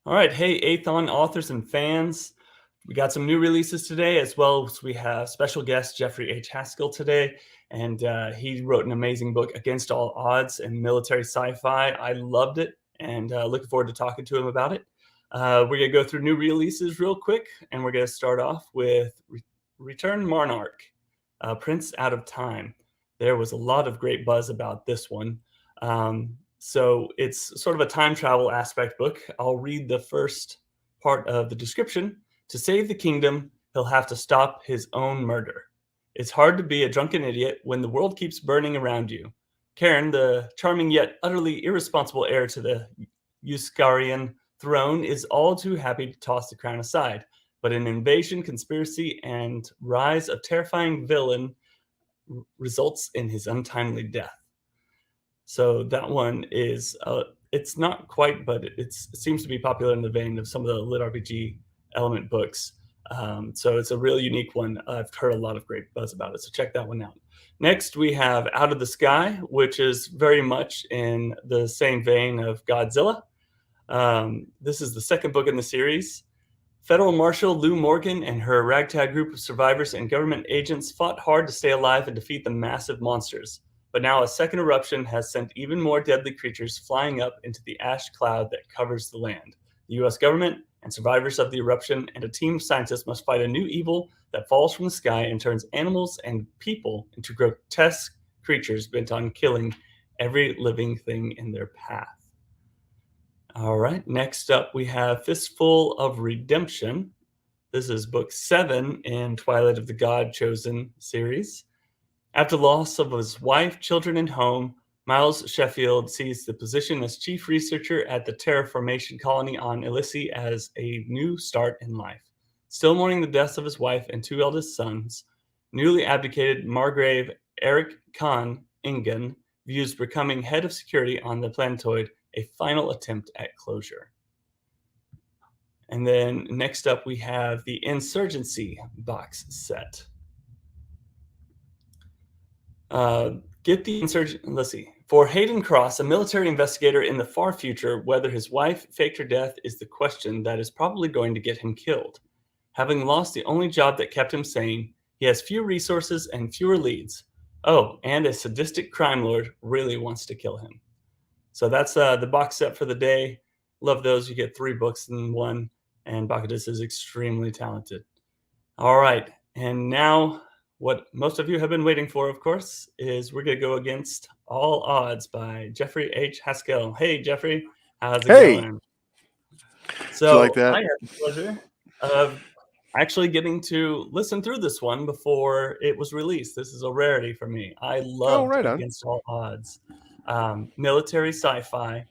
All right, hey, Athon authors and fans. We got some new releases today, as well as we have special guest Jeffery H. Haskell today. And he wrote an amazing book, Against All Odds and Military Sci-Fi. I loved it and looking forward to talking to him about it. We're going to go through new releases real quick, and we're going to start off with Return Monarch, Prince Out of Time. There was a lot of great buzz about this one. So it's sort of a time travel aspect book. I'll read the first part of the description. To save the kingdom, he'll have to stop his own murder. It's hard to be a drunken idiot when the world keeps burning around you. Karen, the charming yet utterly irresponsible heir to the Euskarian throne, is all too happy to toss the crown aside. But an invasion, conspiracy, and rise of terrifying villain results in his untimely death. So that one is, it's not quite, but it seems to be popular in the vein of some of the lit RPG element books. So it's a really unique one. I've heard a lot of great buzz about it, so check that one out. Next, we have Out of the Sky, which is very much in the same vein of Godzilla. This is the second book in the series. Federal Marshal Lou Morgan and her ragtag group of survivors and government agents fought hard to stay alive and defeat the massive monsters. But now a second eruption has sent even more deadly creatures flying up into the ash cloud that covers the land. The US government and survivors of the eruption and a team of scientists must fight a new evil that falls from the sky and turns animals and people into grotesque creatures bent on killing every living thing in their path. All right, next up we have Fistful of Redemption. This is book 7 in Twilight of the God Chosen series. After the loss of his wife, children, and home, Miles Sheffield sees the position as chief researcher at the terraformation colony on Elysi as a new start in life. Still mourning the deaths of his wife and 2 eldest sons, newly abdicated Margrave Eric Khan Ingen views becoming head of security on the planetoid a final attempt at closure. And then next up we have the Insurgency box set. Get the insurgent. Let's see. For Hayden Cross, a military investigator in the far future, whether his wife faked her death is the question that is probably going to get him killed. Having lost the only job that kept him sane, he has few resources and fewer leads. Oh, and a sadistic crime lord really wants to kill him. So that's the box set for the day. Love those. You get 3 books in one, and Bakadis is extremely talented. All right, and now what most of you have been waiting for, of course, is we're going to go Against All Odds by Jeffery H. Haskell. Hey, Jeffrey, how's it going? Do you like So I that? had the pleasure of actually getting to listen through this one before it was released. This is a rarity for me. I Oh, loved right on. Against All Odds. Military sci-fi.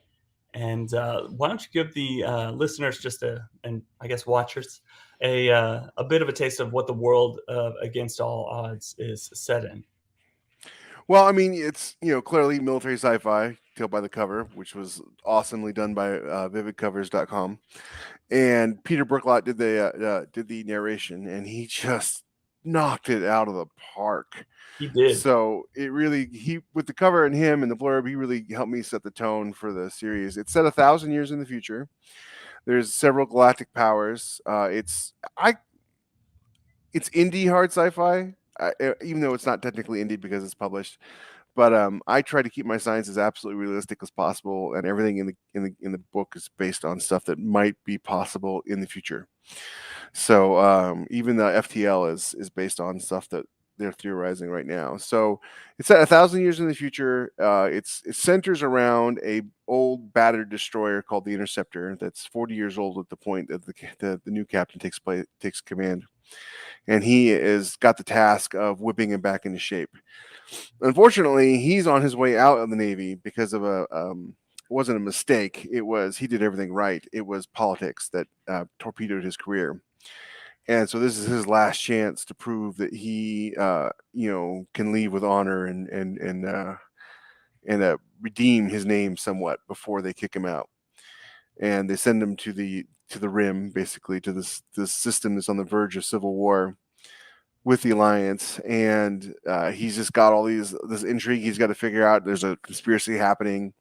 And why don't you give the listeners and I guess watchers, a bit of a taste of what the world of Against All Odds is set in? Well, I mean, it's clearly military sci-fi, tell by the cover, which was awesomely done by vividcovers.com, and Peter Brooklot did the narration, and he just knocked it out of the park. He did. So it really he with the cover and him and the blurb, he really helped me set the tone for the series. It's set 1,000 years in the future. There's several galactic powers. It's indie hard sci-fi, even though it's not technically indie because it's published. But I try to keep my science as absolutely realistic as possible, and everything in the book is based on stuff that might be possible in the future. So even the FTL is based on stuff that they're theorizing right now. So it's at 1,000 years in the future. It centers around a old battered destroyer called the Interceptor that's 40 years old at the point that the new captain takes command, and he is got the task of whipping him back into shape. Unfortunately, he's on his way out of the Navy because of it wasn't a mistake. It was he did everything right. It was politics that torpedoed his career, and so this is his last chance to prove that he can leave with honor and redeem his name somewhat before they kick him out. And they send him to the rim, basically to this system that's on the verge of civil war with the Alliance, and he's just got all this intrigue he's got to figure out. There's a conspiracy happening.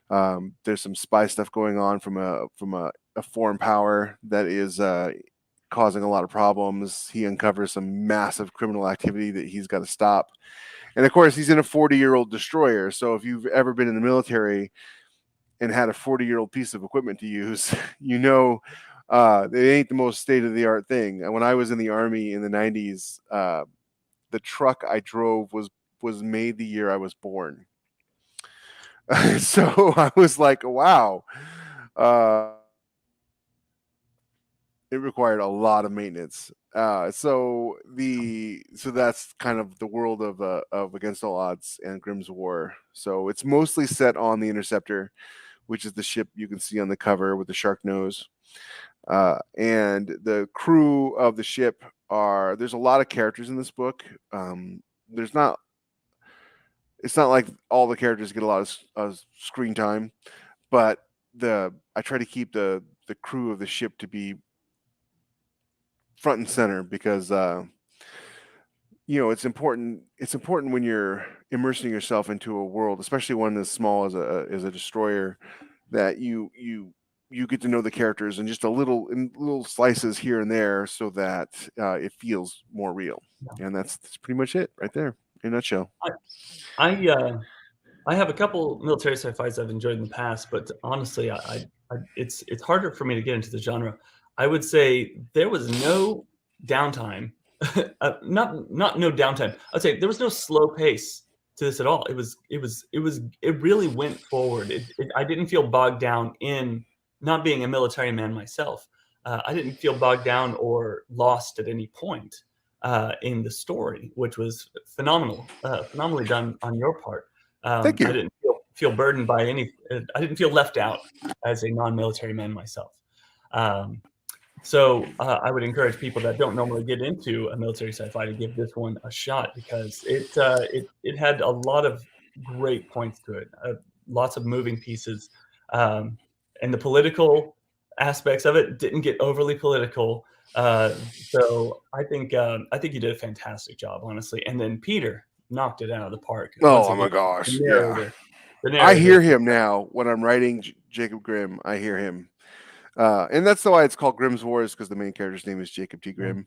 There's some spy stuff going on from a a foreign power that is causing a lot of problems. He uncovers some massive criminal activity that he's got to stop. And of course, he's in a 40-year-old destroyer. So if you've ever been in the military and had a 40-year-old piece of equipment to use, it ain't the most state-of-the-art thing. And when I was in the Army in the 90s, the truck I drove was made the year I was born. So I was like, wow. It required a lot of maintenance. So that's kind of the world of Against All Odds and Grimm's War. So it's mostly set on the Interceptor, which is the ship you can see on the cover with the shark nose. And the crew of the ship there's a lot of characters in this book. It's not like all the characters get a lot of screen time, but I try to keep the crew of the ship to be front and center because it's important when you're immersing yourself into a world, especially one as small as a destroyer, that you get to know the characters in just little slices here and there so that it feels more real. And that's pretty much it right there in a nutshell. I have a couple military sci-fis I've enjoyed in the past, but honestly, it's harder for me to get into the genre. I would say there was no downtime, not no downtime. I'd say there was no slow pace to this at all. It really went forward. I didn't feel bogged down in not being a military man myself. I didn't feel bogged down or lost at any point in the story, which was phenomenally done on your part. Thank you. I didn't feel burdened by any. I didn't feel left out as a non-military man myself. So I would encourage people that don't normally get into a military sci-fi to give this one a shot because it had a lot of great points to it, lots of moving pieces, and the political aspects of it didn't get overly political. So I think you did a fantastic job, honestly. And then Peter knocked it out of the park. Once Oh again, my gosh, the yeah. narrator. I hear him now when I'm writing Jacob Grimm. I hear him. And that's why it's called Grimm's Wars, because the main character's name is Jacob T. Grimm.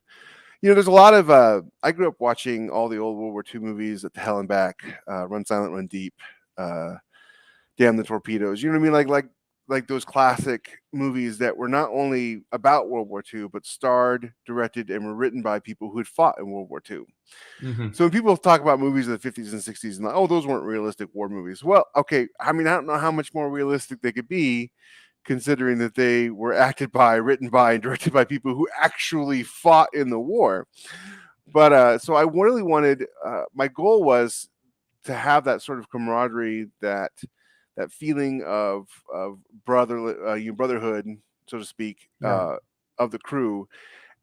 There's a lot of I grew up watching all the old World War II movies, At the Hell and Back, Run Silent, Run Deep, Damn the Torpedoes. You know what I mean? Like those classic movies that were not only about World War II, but starred, directed, and were written by people who had fought in World War II. Mm-hmm. So when people talk about movies of the 50s and 60s and like, oh, those weren't realistic war movies. Well, okay. I mean, I don't know how much more realistic they could be, considering that they were acted by, written by, and directed by people who actually fought in the war. But so I really wanted, my goal was to have that sort of camaraderie, that feeling of brotherhood, so to speak, of the crew.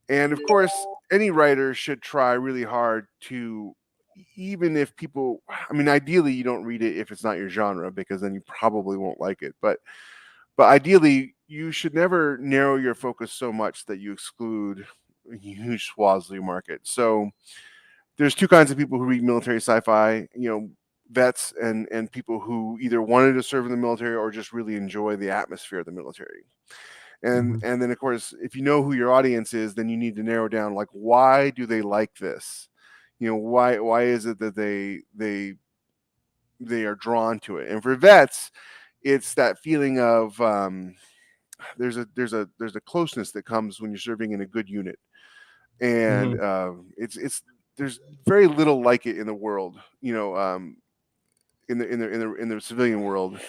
And of course, any writer should try really hard to, even if people, I mean, ideally you don't read it if it's not your genre, because then you probably won't like it. But ideally, you should never narrow your focus so much that you exclude huge swaths of your market. So there's two kinds of people who read military sci-fi, vets and people who either wanted to serve in the military or just really enjoy the atmosphere of the military. And then, of course, if you know who your audience is, then you need to narrow down, like, why do they like this? Why is it that they are drawn to it? And for vets, it's that feeling of there's a closeness that comes when you're serving in a good unit, and it's there's very little like it in the world, in the civilian world,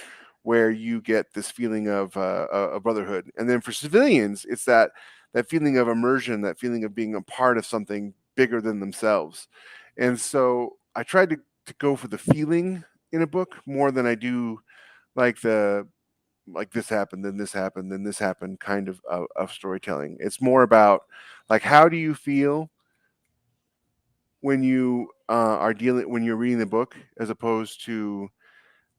where you get this feeling of a brotherhood. And then for civilians, it's that feeling of immersion, that feeling of being a part of something bigger than themselves. And so I tried to go for the feeling in a book more than I do like this happened, then this happened, then this happened kind of storytelling. It's more about, like, how do you feel when you when you're reading the book, as opposed to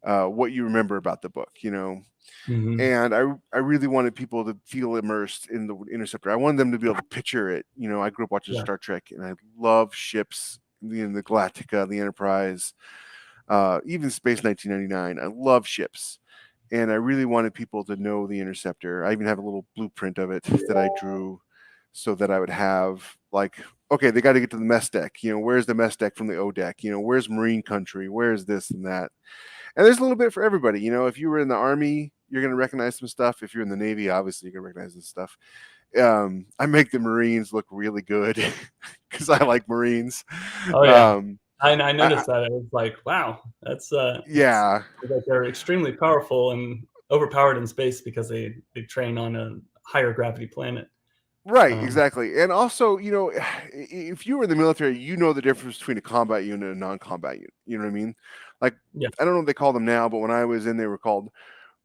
what you remember about the book, And I really wanted people to feel immersed in the Interceptor. I wanted them to be able to picture it. I grew up watching Star Trek, and I love ships, the Galactica, the Enterprise, even Space 1999. I love ships. and I really wanted people to know the Interceptor. I even have a little blueprint of it that I drew, so that I would have like, okay, they got to get to the mess deck. Where's the mess deck from the O deck? Where's Marine country? Where's this and that? And there's a little bit for everybody. If you were in the Army, you're going to recognize some stuff. If you're in the Navy, obviously you're going to recognize this stuff. I make the Marines look really good because I like Marines. Oh yeah, Um, I I, noticed that. I was like, wow, it's yeah, like they're extremely powerful and overpowered in space because they train on a higher gravity planet. right, Um, exactly. And also, if you were in the military, you know the difference between a combat unit and a non-combat unit. You know what I mean? Like, yeah, I don't know what they call them now, but when I was in, they were called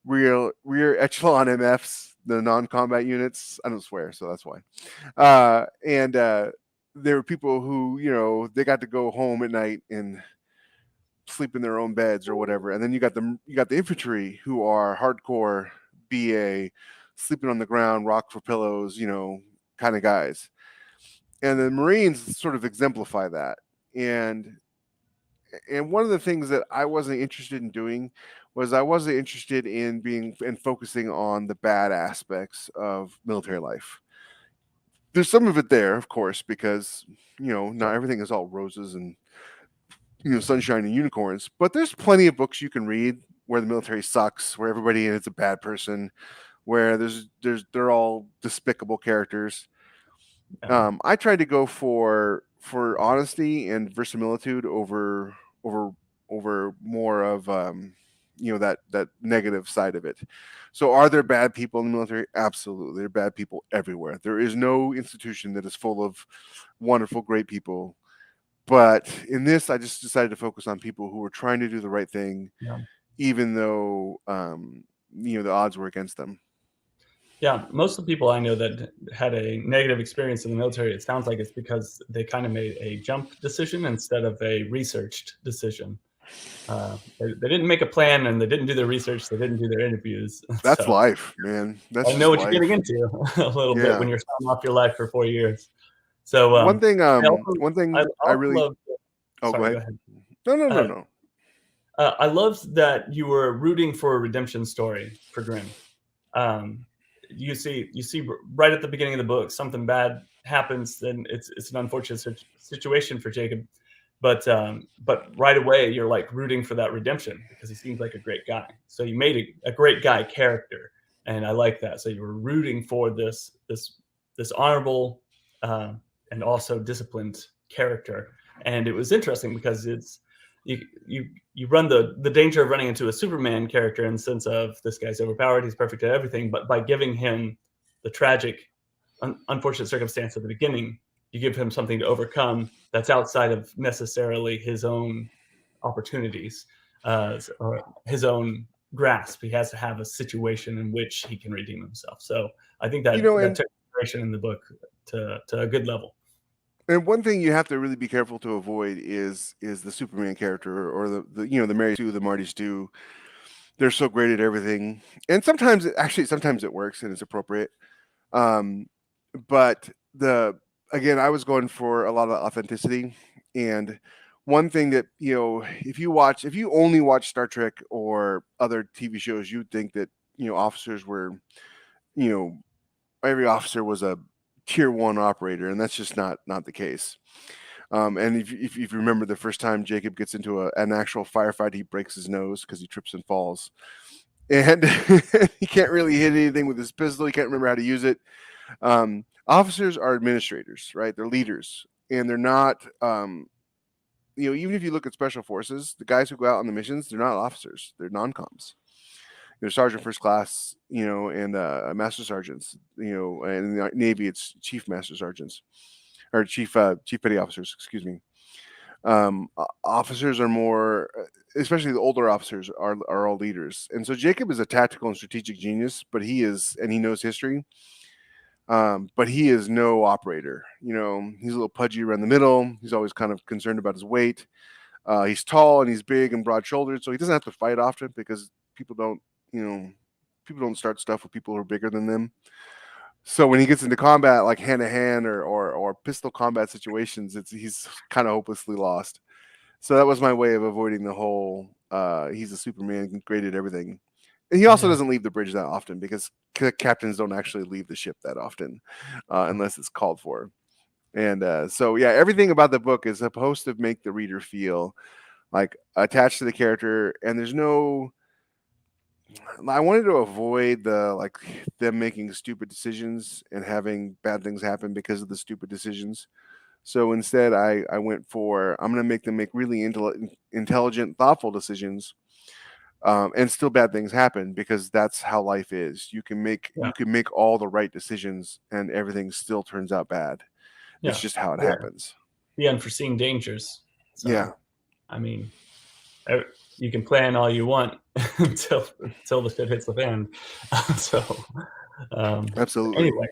rear echelon MFs, the non-combat units. I don't swear, so that's why. And there were people who, they got to go home at night and sleep in their own beds or whatever. And then you got the infantry who are hardcore BA, sleeping on the ground, rock for pillows, kind of guys. And the Marines sort of exemplify that. And one of the things that I wasn't interested in doing was I wasn't interested in being and focusing on the bad aspects of military life. There's some of it there, of course, because not sure. everything is all roses and sunshine and unicorns. But there's plenty of books you can read where the military sucks, where everybody in it's a bad person, where they're all despicable characters. Yeah, I tried to go for honesty and verisimilitude over over more of that negative side of it. So are there bad people in the military? Absolutely. There are bad people everywhere. There is no institution that is full of wonderful, great people. But in this, I just decided to focus on people who were trying to do the right thing, yeah. even though the odds were against them. Yeah, most of the people I know that had a negative experience in the military, it sounds like it's because they kind of made a jump decision instead of a researched decision. They didn't make a plan and they didn't do their research. They didn't do their interviews. That's So life, man. That's I know just what you're getting life. into a little bit Yeah. when you're starting off your life for 4 years. So One thing, one I thing I also really. love. Oh, go Sorry, go ahead. ahead. No, no, no, Uh, no. I loved that you were rooting for a redemption story for Grimm. Um, you see right at the beginning of the book something bad happens, then it's an unfortunate situation for Jacob, but right away you're like rooting for that redemption because he seems like a great guy. So you made a great guy character, and I like that. So you were rooting for this honorable uh, and also disciplined character, and it was interesting because you you run the danger of running into a Superman character in the sense of this guy's overpowered, he's perfect at everything, but by giving him the tragic, unfortunate circumstance at the beginning, you give him something to overcome that's outside of necessarily his own opportunities or his own grasp. He has to have a situation in which he can redeem himself. So I think that And took inspiration in the book to a good level. one thing you have to really be careful to avoid is the Superman character or the Mary Sue, the Marty Stew. They're so great at everything, and sometimes it works and it's appropriate. Um, but the again, I was going for a lot of authenticity, and one thing that if you only watch Star Trek or other TV shows, you'd think that officers were you know every officer was a tier one operator, and that's just not the case. And if you remember the first time Jacob gets into an actual firefight, he breaks his nose because he trips and falls, and he can't really hit anything with his pistol. He can't remember how to use it. Officers are administrators, right? They're leaders, and they're not. Even if you look at special forces, the guys who go out on the missions, they're not officers; they're non-coms. They're sergeant first class, and master sergeants. And in the Navy, it's chief master sergeants or chief petty officers. Excuse me. Officers are more, especially the older officers, are all leaders. And so Jacob is a tactical and strategic genius, but he knows history. But he is no operator. He's a little pudgy around the middle. He's always kind of concerned about his weight. He's tall and he's big and broad shouldered, so he doesn't have to fight often because people don't, you know, people don't start stuff with people who are bigger than them. So when he gets into combat, like hand to hand or pistol combat situations, he's kind of hopelessly lost. So that was my way of avoiding the whole he's a Superman, great at everything. And he also Yeah. doesn't leave the bridge that often because captains don't actually leave the ship that often unless it's called for. And so, yeah, everything about the book is supposed to make the reader feel like attached to the character. And there's no, I wanted to avoid them making stupid decisions and having bad things happen because of the stupid decisions. So instead, I went for, I'm going to make them make really intelligent, thoughtful decisions. And still bad things happen because that's how life is. You can Yeah. make all the right decisions and everything still turns out bad. It's Yeah. just how it Yeah. happens. The unforeseen dangers. Yeah, So, I mean, you can plan all you want until the shit hits the fan. So, absolutely. anyway,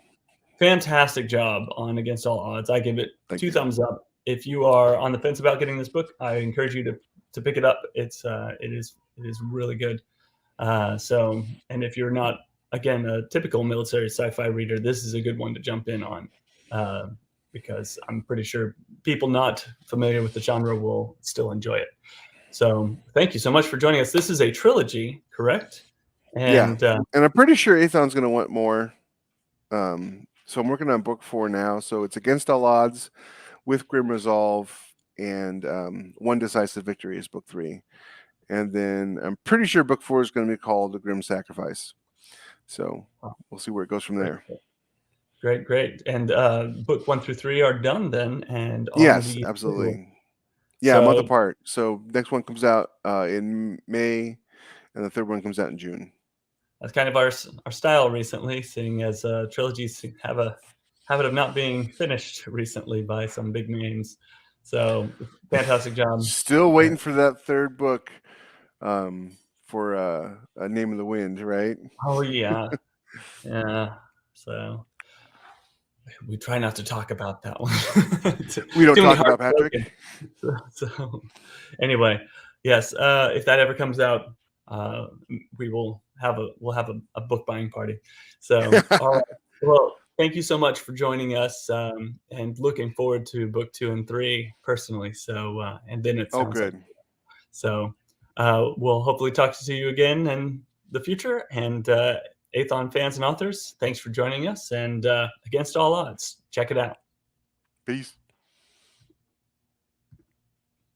fantastic job on Against All Odds. I give it Thank 2 you. thumbs up. If you are on the fence about getting this book, I encourage you to pick it up. It is really good. So, and if you're not, again, a typical military sci-fi reader, this is a good one to jump in on, because I'm pretty sure people not familiar with the genre will still enjoy it. So thank you so much for joining us. This is a trilogy, correct? Yeah, And and I'm pretty sure Athon's going to want more. So I'm working on book 4 now. So it's Against All Odds, With Grim Resolve, and One Decisive Victory is book 3. And then I'm pretty sure book 4 is going to be called The Grim Sacrifice. So we'll see where it goes from great, there. great. And book 1 through 3 are done then, and on Yes, the schedule. absolutely. Yeah, a month So apart. So next one comes out in May, and the third one comes out in June. that's kind of our style recently, seeing as trilogies have a habit of not being finished recently by some big names. So fantastic job. Still waiting for that third book for A Name of the Wind, right? Oh yeah, yeah. So we try not to talk about that one. We don't Too many talk hearts about Patrick. broken. So anyway, yes. If that ever comes out, we'll have a book buying party. So all right. Well, thank you so much for joining us, and looking forward to book 2 and 3 personally. So and then it Oh, sounds like good. so. We'll hopefully talk to you again in the future. And Athon fans and authors, thanks for joining us. And Against All Odds, check it out. Peace.